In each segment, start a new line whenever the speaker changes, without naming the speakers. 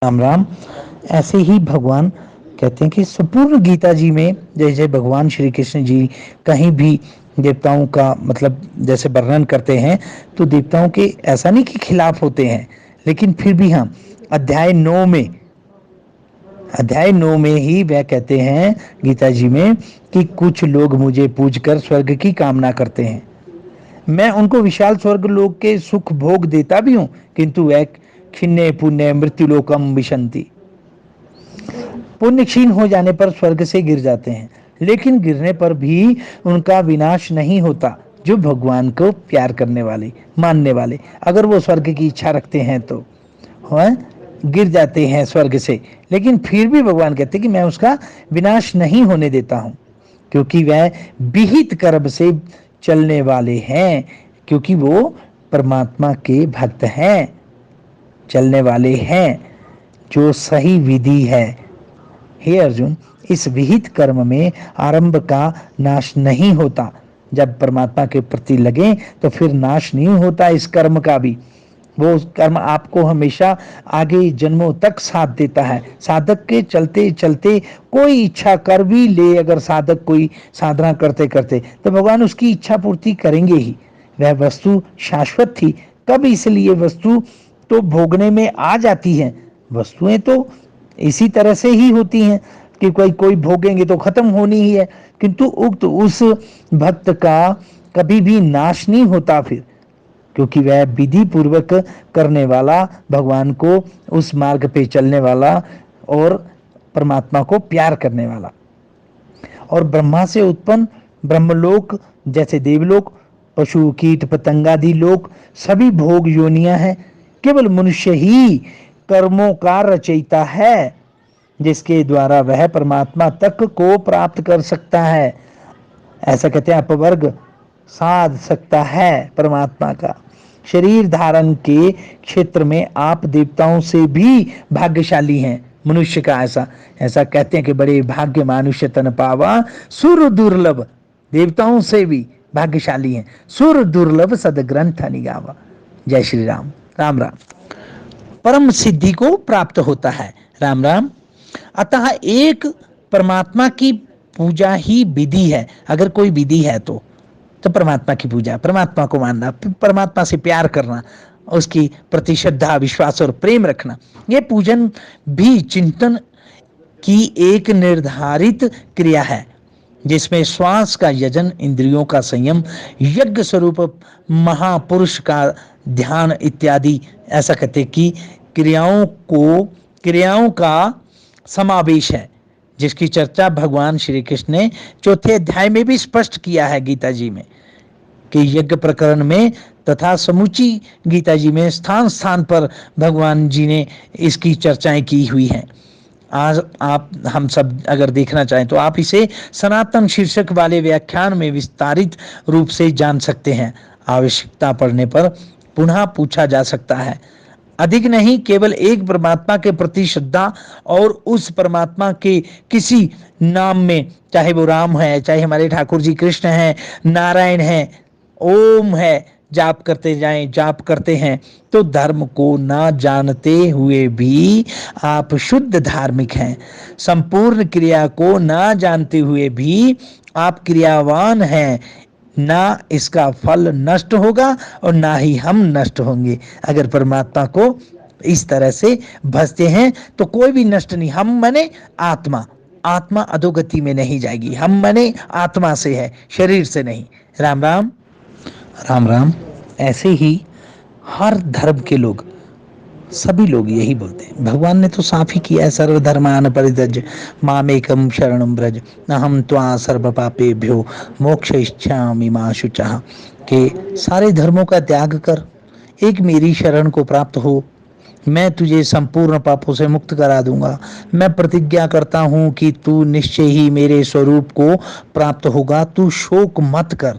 राम राम। ऐसे ही भगवान कहते हैं कि संपूर्ण गीता जी में जैसे भगवान श्री कृष्ण जी कहीं भी देवताओं का मतलब जैसे वर्णन करते हैं तो देवताओं के ऐसा नहीं कि खिलाफ होते हैं, लेकिन फिर भी हाँ, अध्याय 9 में अध्याय 9 में ही वह कहते हैं गीता जी में कि कुछ लोग मुझे पूजकर स्वर्ग की कामना करते हैं। मैं उनको विशाल स्वर्ग लोक के सुख भोग देता भी हूं, किंतु वह खिन्ने पुण्य मृत्युलोकम विशंति, पुण्य क्षीण हो जाने पर स्वर्ग से गिर जाते हैं, लेकिन गिरने पर भी उनका विनाश नहीं होता। जो भगवान को प्यार करने वाले मानने वाले अगर वो स्वर्ग की इच्छा रखते हैं तो है गिर जाते हैं स्वर्ग से, लेकिन फिर भी भगवान कहते हैं कि मैं उसका विनाश नहीं होने देता हूं, क्योंकि वह विहित कर्म से चलने वाले हैं, क्योंकि वो परमात्मा के भक्त हैं, चलने वाले हैं जो सही विधि है। हे अर्जुन, इस विहित कर्म में आरंभ का नाश नहीं होता। जब परमात्मा के प्रति लगे तो फिर नाश नहीं होता इस कर्म का भी। वो कर्म आपको हमेशा आगे जन्मों तक साथ देता है। साधक के चलते चलते कोई इच्छा कर भी ले, अगर साधक कोई साधना करते करते, तो भगवान उसकी इच्छा पूर्ति करेंगे ही। वह वस्तु शाश्वत थी, कब इसलिए वस्तु तो भोगने में आ जाती है। वस्तुएं तो इसी तरह से ही होती हैं कि कोई कोई भोगेंगे तो खत्म होनी ही है, किंतु उक्त उस भक्त का कभी भी नाश नहीं होता फिर, क्योंकि वह विधि पूर्वक करने वाला, भगवान को उस मार्ग पे चलने वाला और परमात्मा को प्यार करने वाला। और ब्रह्मा से उत्पन्न ब्रह्मलोक जैसे देवलोक, पशु कीट पतंगादि लोक सभी भोग योनियां हैं। केवल मनुष्य ही कर्मों का रचयिता है, जिसके द्वारा वह परमात्मा तक को प्राप्त कर सकता है। ऐसा कहते हैं अपवर्ग साध सकता है परमात्मा का। शरीर धारण के क्षेत्र में आप देवताओं से भी भाग्यशाली हैं। मनुष्य का ऐसा ऐसा कहते हैं कि बड़े भाग्य मनुष्य तन पावा सुर दुर्लभ, देवताओं से भी भाग्यशाली हैं। सुर दुर्लभ सदग्रंथ निगावा। जय श्री राम। राम राम। परम सिद्धि को प्राप्त होता है। राम राम। अतः एक परमात्मा की पूजा ही विधि है। अगर कोई विधि है तो परमात्मा की पूजा, परमात्मा को मानना, परमात्मा से प्यार करना, उसकी प्रति श्रद्धा विश्वास और प्रेम रखना, यह पूजन भी चिंतन की एक निर्धारित क्रिया है, जिसमें श्वास का यजन, इंद्रियों का संयम, यज्ञ स्वरूप महापुरुष का ध्यान इत्यादि, ऐसा कहते कि क्रियाओं का समावेश है, जिसकी चर्चा भगवान श्री कृष्ण ने चौथे अध्याय में भी स्पष्ट किया है गीता जी में, कि यज्ञ प्रकरण में तथा समूची गीता जी में स्थान स्थान पर भगवान जी ने इसकी चर्चाएं की हुई हैं। आज आप हम सब अगर देखना चाहें तो आप इसे सनातन शीर्षक वाले व्याख्यान में विस्तारित रूप से जान सकते हैं। आवश्यकता पड़ने पर पुनः पूछा जा सकता है। अधिक नहीं, केवल एक परमात्मा के प्रति श्रद्धा और उस परमात्मा के किसी नाम में, चाहे वो राम है, चाहे हमारे ठाकुर जी कृष्ण है, नारायण है, ओम है, जाप करते जाएं, जाप करते हैं, तो धर्म को ना जानते हुए भी आप शुद्ध धार्मिक हैं। संपूर्ण क्रिया को ना जानते हुए भी आप क्रियावान हैं। ना इसका फल नष्ट होगा और ना ही हम नष्ट होंगे। अगर परमात्मा को इस तरह से भजते हैं तो कोई भी नष्ट नहीं। हम माने आत्मा, आत्मा अधोगति में नहीं जाएगी। हम माने आत्मा से है, शरीर से नहीं। राम राम। राम राम। ऐसे ही हर धर्म के लोग, सभी लोग यही बोलते हैं। भगवान ने तो साफ ही किया है, सर्वधर्मान परित्यज्य मामेकम शरणं व्रज अहम त्वा सर्व पापेभ्यो मोक्ष इच्छामि मा शुचः, कि सारे धर्मों का त्याग कर एक मेरी शरण को प्राप्त हो, मैं तुझे संपूर्ण पापों से मुक्त करा दूंगा। मैं प्रतिज्ञा करता हूं कि तू निश्चय ही मेरे स्वरूप को प्राप्त होगा, तू शोक मत कर।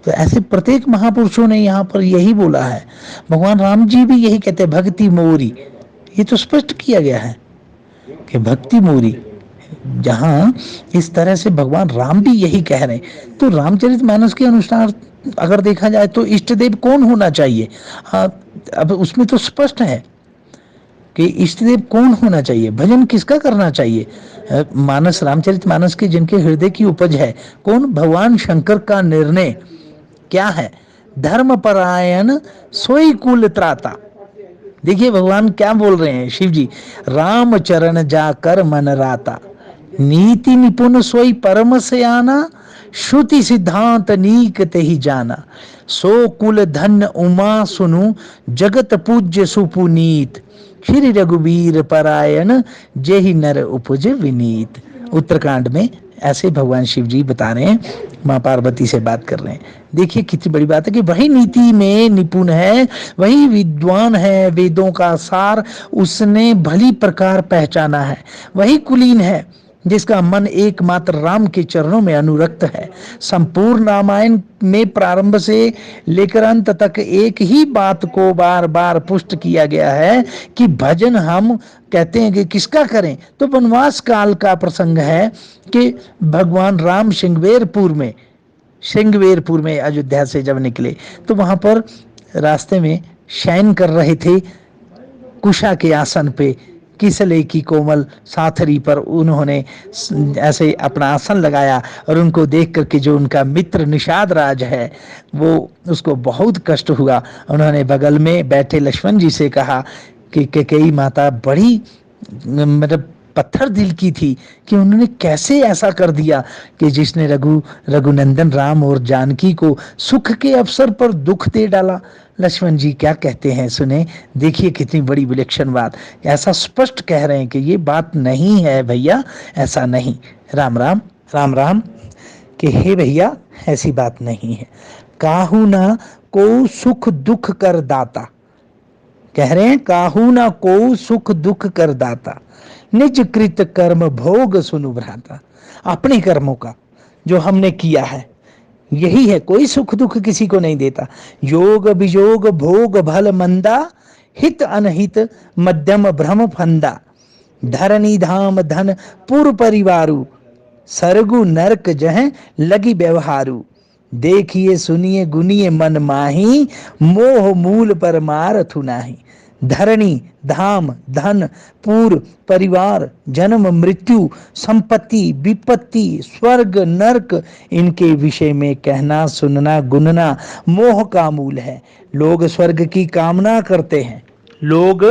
तो ऐसे प्रत्येक महापुरुषों ने यहाँ पर यही बोला है। भगवान राम जी भी यही कहते हैं, भक्ति मोरी। ये तो स्पष्ट किया गया है कि भक्ति मोरी, जहां इस तरह से भगवान राम भी यही कह रहे हैं। तो रामचरितमानस के अनुसार अगर देखा जाए तो इष्ट देव कौन होना चाहिए? अब उसमें तो स्पष्ट है कि इष्ट देव कौन होना चाहिए, भजन किसका करना चाहिए। मानस, रामचरितमानस की जिनके हृदय की उपज है, कौन, भगवान शंकर का निर्णय क्या है, धर्मपरायण सोई कुल त्राता। देखिए भगवान क्या बोल रहे हैं, शिव जी, राम चरण जाकर मन राता, नीति निपुण सोई परम से आना, श्रुति सिद्धांत नीक ते ही जाना, सो कुल धन्य उमा सुनु, जगत पूज्य सुपुनीत, श्री रघुवीर परायण जेहि नर उपज विनीत। उत्तरकांड में ऐसे भगवान शिव जी बता रहे हैं, माँ पार्वती से बात कर रहे हैं। देखिए कितनी बड़ी बात है कि वही नीति में निपुण है, वही विद्वान है, वेदों का सार उसने भली प्रकार पहचाना है, वही कुलीन है जिसका मन एकमात्र राम के चरणों में अनुरक्त है। संपूर्ण रामायण में प्रारंभ से लेकर अंत तक एक ही बात को बार बार पुष्ट किया गया है कि भजन हम कहते हैं कि किसका करें, तो वनवास काल का प्रसंग है कि भगवान राम श्रृंगवेरपुर में अयोध्या से जब निकले तो वहां पर रास्ते में शयन कर रहे थे कुशा के आसन पे, किसले की कोमल साथरी पर उन्होंने ऐसे अपना आसन लगाया और उनको देख करके जो उनका मित्र निषाद राज है वो उसको बहुत कष्ट हुआ। उन्होंने बगल में बैठे लक्ष्मण जी से कहा कि कैकेयी माता बड़ी मतलब पत्थर दिल की थी कि उन्होंने कैसे ऐसा कर दिया कि जिसने रघुनंदन राम और जानकी को सुख के अवसर पर दुख दे डाला। लक्ष्मण जी क्या कहते हैं सुने, देखिए कितनी बड़ी विलक्षण बात, ऐसा स्पष्ट कह रहे हैं कि ये बात नहीं है भैया, ऐसा नहीं, राम राम राम राम, कि हे भैया ऐसी बात नहीं है। काहू ना को सुख दुख कर दाता, कह रहे हैं काहू ना को सुख दुख कर दाता, निज कृत कर्म भोग सुनु भ्राता। अपने कर्मों का जो हमने किया है यही है, कोई सुख दुख किसी को नहीं देता। योग वियोग भोग भल मंदा, हित अनहित मध्यम भ्रम फंदा, धरनी धाम धन पुर परिवारु, सरगु नरक जह लगी व्यवहारु, देखिए सुनिए गुनिए मन माही, मोह मूल पर मारथु नाही। धरणी धाम धन पूर परिवार जन्म मृत्यु संपत्ति विपत्ति स्वर्ग नरक, इनके विषय में कहना सुनना गुनना मोह का मूल है। लोग स्वर्ग की कामना करते हैं, लोग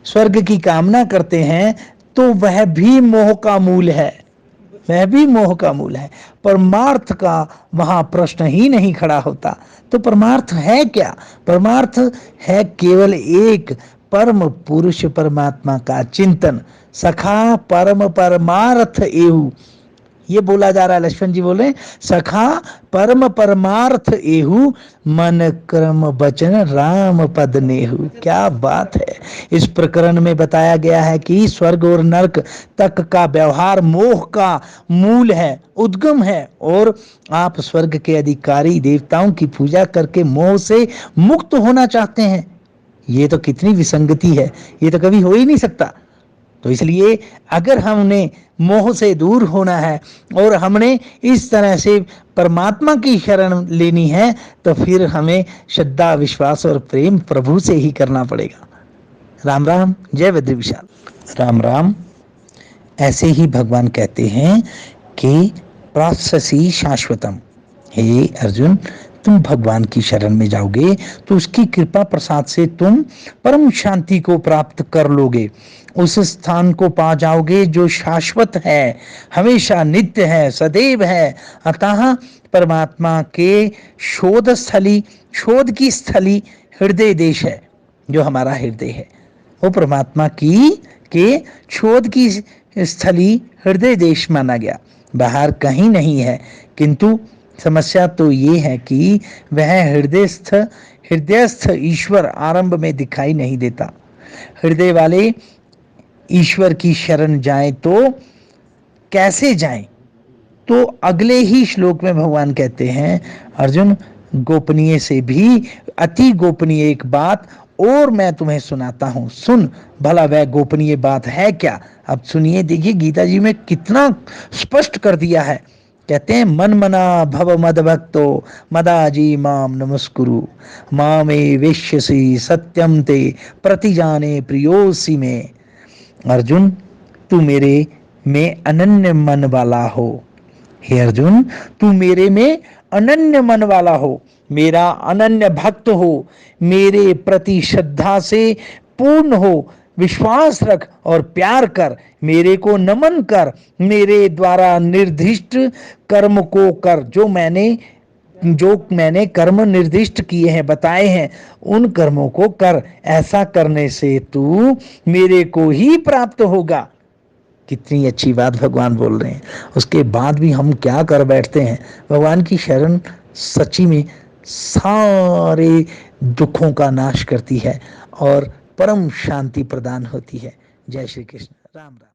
स्वर्ग की कामना करते हैं तो वह भी मोह का मूल है, वह भी मोह का मूल है। परमार्थ का वहां प्रश्न ही नहीं खड़ा होता। तो परमार्थ है क्या, परमार्थ है केवल एक परम पुरुष परमात्मा का चिंतन, सखा परम परमार्थ एहु, ये बोला जा रहा है, लक्ष्मण जी बोले सखा परम परमार्थ एहु, मन कर्म वचन राम पद नेहु। क्या बात है, इस प्रकरण में बताया गया है कि स्वर्ग और नरक तक का व्यवहार मोह का मूल है, उद्गम है, और आप स्वर्ग के अधिकारी देवताओं की पूजा करके मोह से मुक्त होना चाहते हैं। ये तो कितनी विसंगति है, ये तो कभी हो ही नहीं सकता। तो इसलिए अगर हमने मोह से दूर होना है और हमने इस तरह से परमात्मा की शरण लेनी है तो फिर हमें श्रद्धा विश्वास और प्रेम प्रभु से ही करना पड़ेगा। राम राम, जय बद्री विशाल। राम राम। ऐसे ही भगवान कहते हैं कि प्राप्स्यसि शाश्वतम, हे अर्जुन तुम भगवान की शरण में जाओगे तो उसकी कृपा प्रसाद से तुम परम शांति को प्राप्त कर लोगे, उस स्थान को पा जाओगे जो शाश्वत है, हमेशा नित्य है, सदैव है। अतः परमात्मा के शोध की स्थली हृदय देश है, जो हमारा हृदय है वो परमात्मा के शोध की स्थली हृदय देश माना गया, बाहर कहीं नहीं है। किंतु समस्या तो ये है कि वह हृदयस्थ ईश्वर आरंभ में दिखाई नहीं देता। हृदय वाले ईश्वर की शरण जाएं तो कैसे जाएं? तो अगले ही श्लोक में भगवान कहते हैं, अर्जुन गोपनीय से भी अति गोपनीय एक बात और मैं तुम्हें सुनाता हूं, सुन भला वह गोपनीय बात है क्या। अब सुनिए, देखिए गीता जी में कितना स्पष्ट कर दिया है कहते हैं मन मना भव मद भक्तो मदाजी माम नमस्कुरु मामे वेश्यसी सत्यम ते प्रतिजाने प्रियोसी में। अर्जुन, तू मेरे में अनन्य मन वाला हो। हे अर्जुन, तू मेरे में अनन्य मन वाला हो, मेरा अनन्य भक्त हो, मेरे प्रति श्रद्धा से पूर्ण हो, विश्वास रख और प्यार कर, मेरे को नमन कर, मेरे द्वारा निर्दिष्ट कर्म को कर, जो मैंने कर्म निर्दिष्ट किए हैं, बताए हैं, उन कर्मों को कर। ऐसा करने से तू मेरे को ही प्राप्त होगा। कितनी अच्छी बात भगवान बोल रहे हैं। उसके बाद भी हम क्या कर बैठते हैं। भगवान की शरण सच्ची में सारे दुखों का नाश करती है और परम शांति प्रदान होती है। जय श्री कृष्ण। राम राम।